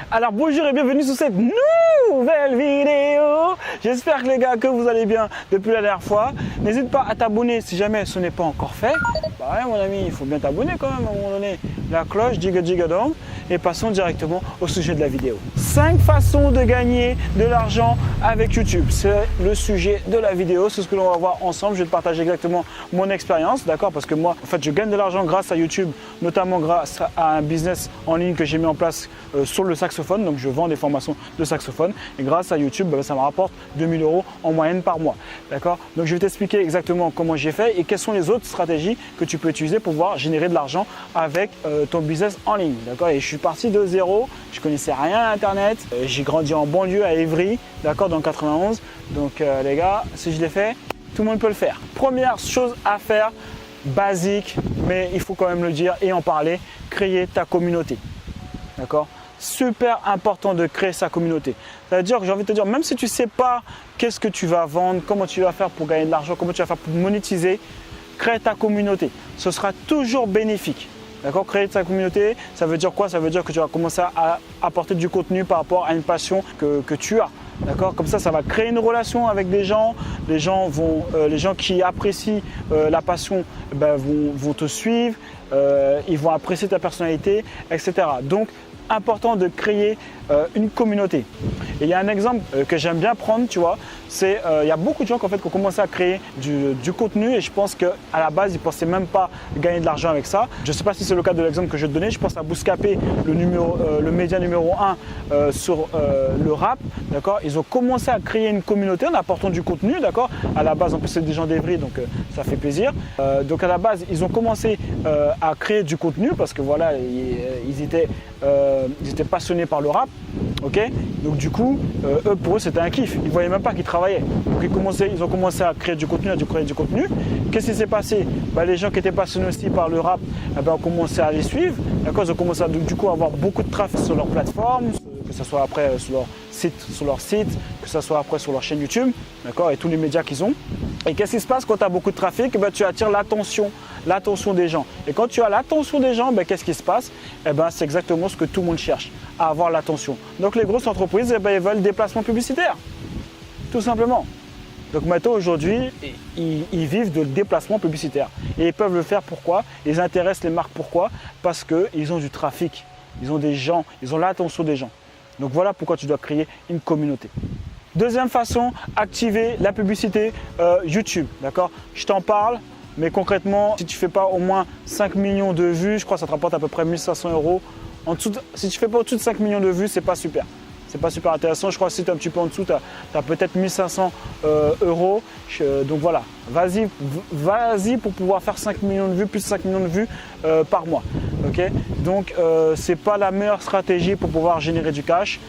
Alors bonjour et bienvenue sur cette nouvelle vidéo. J'espère que les gars que vous allez bien depuis la dernière fois. N'hésite pas à t'abonner si jamais ce n'est pas encore fait. Bah ouais mon ami, il faut bien t'abonner quand même à un moment donné. La cloche, giga dong. Et passons directement au sujet de la vidéo. 5 façons de gagner de l'argent avec YouTube. C'est le sujet de la vidéo, c'est ce que l'on va voir ensemble. Je vais te partager exactement mon expérience, d'accord? Parce que moi, en fait, je gagne de l'argent grâce à YouTube, notamment grâce à un business en ligne que j'ai mis en place sur le saxophone. Donc, je vends des formations de saxophone. Et grâce à YouTube, ça me rapporte 2000 € en moyenne par mois, d'accord? Donc, je vais t'expliquer exactement comment j'ai fait et quelles sont les autres stratégies que tu peux utiliser pour pouvoir générer de l'argent avec ton business en ligne, d'accord? Et je suis parti de zéro, je connaissais rien à Internet, j'ai grandi en banlieue à Évry, d'accord, dans le 91. Donc les gars, si je l'ai fait, tout le monde peut le faire. Première chose à faire, basique, mais il faut quand même le dire et en parler, créer ta communauté, d'accord? Super important de créer sa communauté. C'est-à-dire que j'ai envie de te dire, même si tu ne sais pas qu'est-ce que tu vas vendre, comment tu vas faire pour gagner de l'argent, comment tu vas faire pour monétiser, crée ta communauté. Ce sera toujours bénéfique. D'accord, créer ta communauté, ça veut dire quoi? Ça veut dire que tu vas commencer à apporter du contenu par rapport à une passion que tu as. D'accord, comme ça va créer une relation avec des gens. Les gens qui apprécient la passion vont te suivre, ils vont apprécier ta personnalité, etc. Donc, important de créer une communauté. Et il y a un exemple que j'aime bien prendre, tu vois, c'est il y a beaucoup de gens qui ont commencé à créer du contenu et je pense qu'à la base, ils ne pensaient même pas gagner de l'argent avec ça. Je ne sais pas si c'est le cas de l'exemple que je vais te donner. Je pense à Bouscapé, le média numéro 1 sur le rap, d'accord. Ils ont commencé à créer une communauté en apportant du contenu, d'accord. À la base, en plus, c'est des gens d'Evry, donc ça fait plaisir. Donc à la base, ils ont commencé à créer du contenu parce que voilà, ils étaient passionnés par le rap. Ok, donc du coup, pour eux c'était un kiff, ils ne voyaient même pas qu'ils travaillaient. Donc ils ont commencé à créer du contenu, Qu'est-ce qui s'est passé? Les gens qui étaient passionnés aussi par le rap ont commencé à les suivre. D'accord, ils ont commencé à avoir beaucoup de trafic sur leur plateforme, que ce soit après sur leur site, que ce soit après sur leur chaîne YouTube, d'accord, et tous les médias qu'ils ont. Et qu'est-ce qui se passe quand tu as beaucoup de trafic? Tu attires l'attention des gens. Et quand tu as l'attention des gens, qu'est-ce qui se passe? C'est exactement ce que tout le monde cherche, à avoir l'attention. Donc les grosses entreprises, ils veulent des placements publicitaires, tout simplement. Donc maintenant, aujourd'hui, ils vivent de déplacements publicitaires. Et ils peuvent le faire pourquoi? Ils intéressent les marques pourquoi? Parce qu'ils ont du trafic, ils ont des gens, ils ont l'attention des gens. Donc voilà pourquoi tu dois créer une communauté. Deuxième façon, activer la publicité YouTube, d'accord? Je t'en parle, mais concrètement, si tu ne fais pas au moins 5 millions de vues, je crois que ça te rapporte à peu près 1500 €. Si tu ne fais pas au-dessus de 5 millions de vues, c'est pas super. C'est pas super intéressant. Je crois que si tu es un petit peu en dessous, tu as peut-être 1500 €. Donc voilà, vas-y pour pouvoir faire 5 millions de vues, plus de 5 millions de vues par mois. Okay, donc ce n'est pas la meilleure stratégie pour pouvoir générer du cash.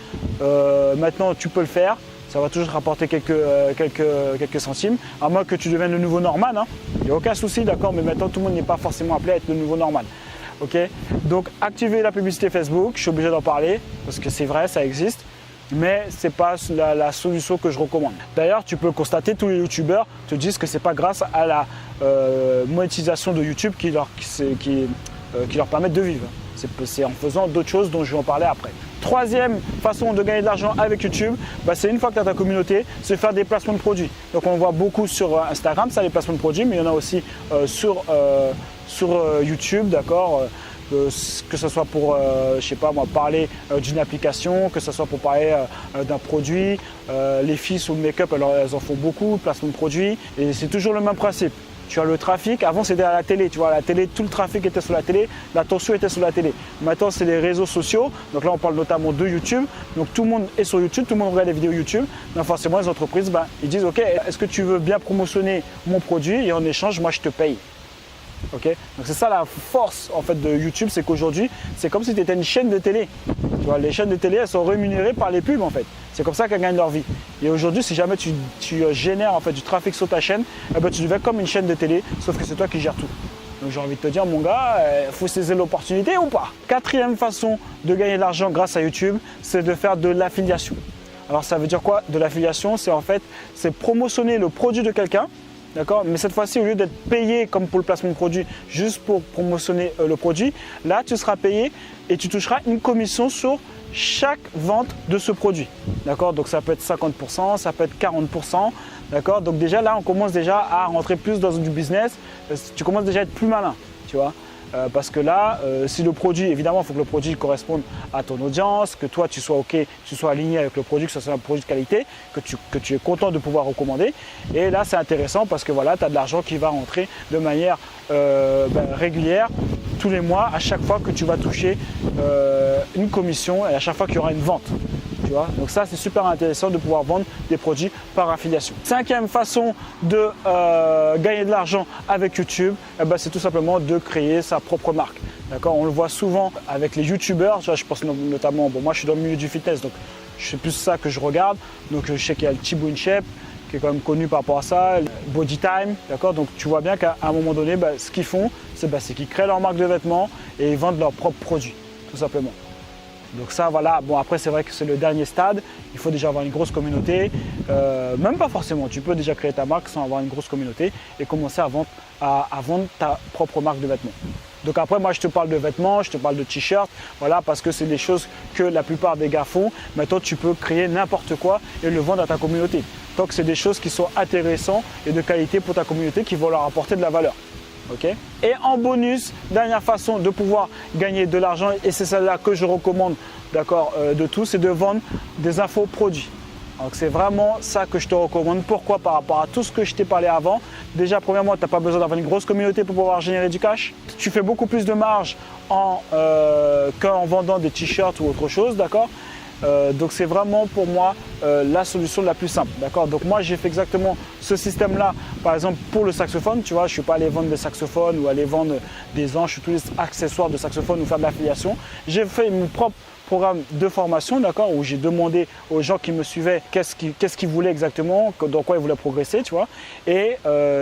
Maintenant, tu peux le faire. Ça va toujours rapporter quelques centimes, à moins que tu deviennes le nouveau Norman. Il n'y a aucun souci, d'accord, mais maintenant tout le monde n'est pas forcément appelé à être le nouveau Norman. Okay, donc activer la publicité Facebook, je suis obligé d'en parler parce que c'est vrai, ça existe, mais ce n'est pas la solution que je recommande. D'ailleurs, tu peux le constater, tous les youtubeurs te disent que ce n'est pas grâce à la monétisation de YouTube qui leur permettent de vivre. C'est en faisant d'autres choses dont je vais en parler après. Troisième façon de gagner de l'argent avec YouTube, c'est une fois que tu as ta communauté, c'est faire des placements de produits. Donc on voit beaucoup sur Instagram, ça les placements de produits, mais il y en a aussi sur YouTube, d'accord, que ce soit pour, je sais pas moi, parler d'une application, que ce soit pour parler d'un produit. Les filles sous le make-up, elles en font beaucoup, placement de produits, et c'est toujours le même principe. Tu as le trafic, avant c'était à la télé, tu vois, à la télé, tout le trafic était sur la télé, l'attention était sur la télé. Maintenant c'est les réseaux sociaux, donc là on parle notamment de YouTube, donc tout le monde est sur YouTube, tout le monde regarde les vidéos YouTube, donc forcément les entreprises, ils disent ok, est-ce que tu veux bien promotionner mon produit et en échange moi je te paye. Okay, donc c'est ça la force en fait de YouTube, c'est qu'aujourd'hui c'est comme si tu étais une chaîne de télé. Tu vois, les chaînes de télé elles sont rémunérées par les pubs en fait. C'est comme ça qu'elles gagnent leur vie. Et aujourd'hui, si jamais tu génères en fait du trafic sur ta chaîne, tu deviens comme une chaîne de télé, sauf que c'est toi qui gères tout. Donc j'ai envie de te dire mon gars, faut saisir l'opportunité ou pas. Quatrième façon de gagner de l'argent grâce à YouTube, c'est de faire de l'affiliation. Alors ça veut dire quoi? De l'affiliation, c'est promotionner le produit de quelqu'un. D'accord, mais cette fois-ci, au lieu d'être payé comme pour le placement de produit, juste pour promotionner le produit, là, tu seras payé et tu toucheras une commission sur chaque vente de ce produit. D'accord? Donc ça peut être 50%, ça peut être 40%. D'accord? Donc déjà là, on commence déjà à rentrer plus dans du business. Tu commences déjà à être plus malin, tu vois. Parce que là, si le produit, évidemment, il faut que le produit corresponde à ton audience, que toi tu sois OK, tu sois aligné avec le produit, que ce soit un produit de qualité, que tu es content de pouvoir recommander. Et là, c'est intéressant parce que voilà, tu as de l'argent qui va rentrer de manière régulière tous les mois, à chaque fois que tu vas toucher une commission et à chaque fois qu'il y aura une vente. Tu vois? Donc ça, c'est super intéressant de pouvoir vendre des produits par affiliation. Cinquième façon de gagner de l'argent avec YouTube, c'est tout simplement de créer sa propre marque. D'accord? On le voit souvent avec les YouTubeurs. Je pense notamment, moi je suis dans le milieu du fitness, donc c'est plus ça que je regarde. Donc je sais qu'il y a le Thibaut InShape qui est quand même connu par rapport à ça, Body Time, d'accord? Donc tu vois bien qu'à un moment donné, ce qu'ils font, c'est qu'ils créent leur marque de vêtements et ils vendent leurs propres produits, tout simplement. Donc ça, voilà, bon après c'est vrai que c'est le dernier stade, il faut déjà avoir une grosse communauté, même pas forcément, tu peux déjà créer ta marque sans avoir une grosse communauté et commencer à vendre ta propre marque de vêtements. Donc après moi je te parle de vêtements, je te parle de t-shirts, voilà, parce que c'est des choses que la plupart des gars font. Maintenant tu peux créer n'importe quoi et le vendre à ta communauté. Donc c'est des choses qui sont intéressantes et de qualité pour ta communauté qui vont leur apporter de la valeur. Okay. Et en bonus, dernière façon de pouvoir gagner de l'argent, et c'est celle-là que je recommande, d'accord, de tout, c'est de vendre des infoproduits. Donc c'est vraiment ça que je te recommande. Pourquoi? Par rapport à tout ce que je t'ai parlé avant. Déjà, premièrement, tu n'as pas besoin d'avoir une grosse communauté pour pouvoir générer du cash. Tu fais beaucoup plus de marge qu'en vendant des t-shirts ou autre chose, d'accord? Donc c'est vraiment pour moi la solution la plus simple, d'accord? Donc moi j'ai fait exactement ce système là, par exemple pour le saxophone, tu vois, je ne suis pas allé vendre des saxophones ou aller vendre des anches ou tous les accessoires de saxophone ou faire de l'affiliation. J'ai fait mon propre programme de formation, d'accord, où j'ai demandé aux gens qui me suivaient qu'est-ce qu'ils voulaient exactement, dans quoi ils voulaient progresser, tu vois, et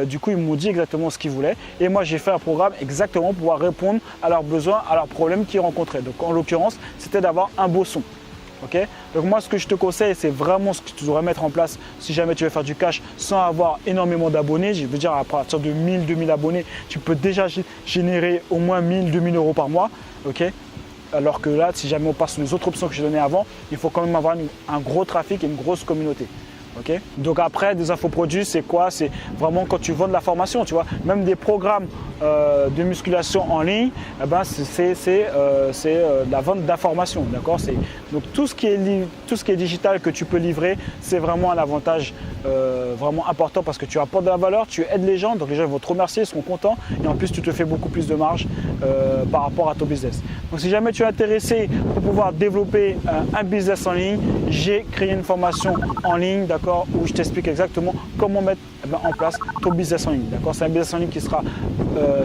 du coup ils m'ont dit exactement ce qu'ils voulaient, et moi j'ai fait un programme exactement pour pouvoir répondre à leurs besoins, à leurs problèmes qu'ils rencontraient. Donc en l'occurrence c'était d'avoir un beau son. Okay? Donc moi ce que je te conseille, c'est vraiment ce que tu devrais mettre en place si jamais tu veux faire du cash sans avoir énormément d'abonnés. Je veux dire à partir de 1000, 2000 abonnés, tu peux déjà générer au moins 1000, 2000 euros par mois. Okay? Alors que là, si jamais on passe sur les autres options que j'ai données avant, il faut quand même avoir un gros trafic et une grosse communauté. Okay? Donc après, des infoproduits, c'est quoi? C'est vraiment quand tu vends de la formation, tu vois. Même des programmes de musculation en ligne, c'est la vente d'informations, d'accord? Donc tout ce qui est digital que tu peux livrer, c'est vraiment un avantage vraiment important parce que tu apportes de la valeur, tu aides les gens, donc les gens vont te remercier, ils seront contents et en plus tu te fais beaucoup plus de marge par rapport à ton business. Donc si jamais tu es intéressé pour pouvoir développer un business en ligne, j'ai créé une formation en ligne, d'accord, où je t'explique exactement comment mettre en place ton business en ligne, d'accord? C'est un business en ligne qui sera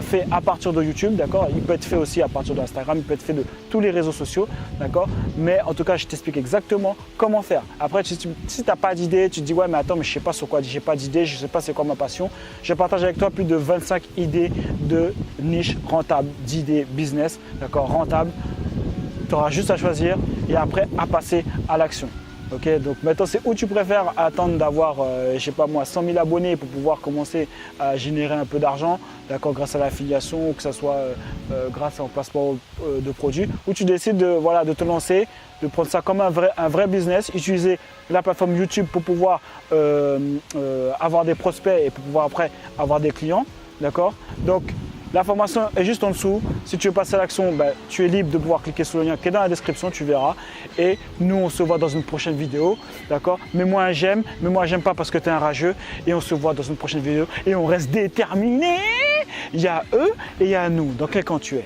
fait à partir de YouTube, d'accord? Il peut être fait aussi à partir d'Instagram, il peut être fait de tous les réseaux sociaux, d'accord? Mais en tout cas, je t'explique exactement comment faire. Après, si tu n'as pas d'idée, tu te dis ouais, mais attends, mais je sais pas sur quoi, j'ai pas d'idée, je sais pas c'est quoi ma passion. Je partage avec toi plus de 25 idées de niche rentable, d'idées business, d'accord? Rentable. Tu auras juste à choisir et après à passer à l'action. Okay, donc maintenant, c'est où tu préfères attendre d'avoir, je sais pas moi, 100 000 abonnés pour pouvoir commencer à générer un peu d'argent, d'accord, grâce à l'affiliation ou que ce soit grâce au placement de produits, ou tu décides de te lancer, de prendre ça comme un vrai business, utiliser la plateforme YouTube pour pouvoir avoir des prospects et pour pouvoir après avoir des clients, d'accord? Donc, la formation est juste en dessous. Si tu veux passer à l'action, tu es libre de pouvoir cliquer sur le lien qui est dans la description, tu verras. Et nous, on se voit dans une prochaine vidéo, d'accord? Mets-moi un j'aime, mets-moi un j'aime pas parce que tu es un rageux. Et on se voit dans une prochaine vidéo et on reste déterminé. Il y a eux et il y a nous. Dans quel camp tu es?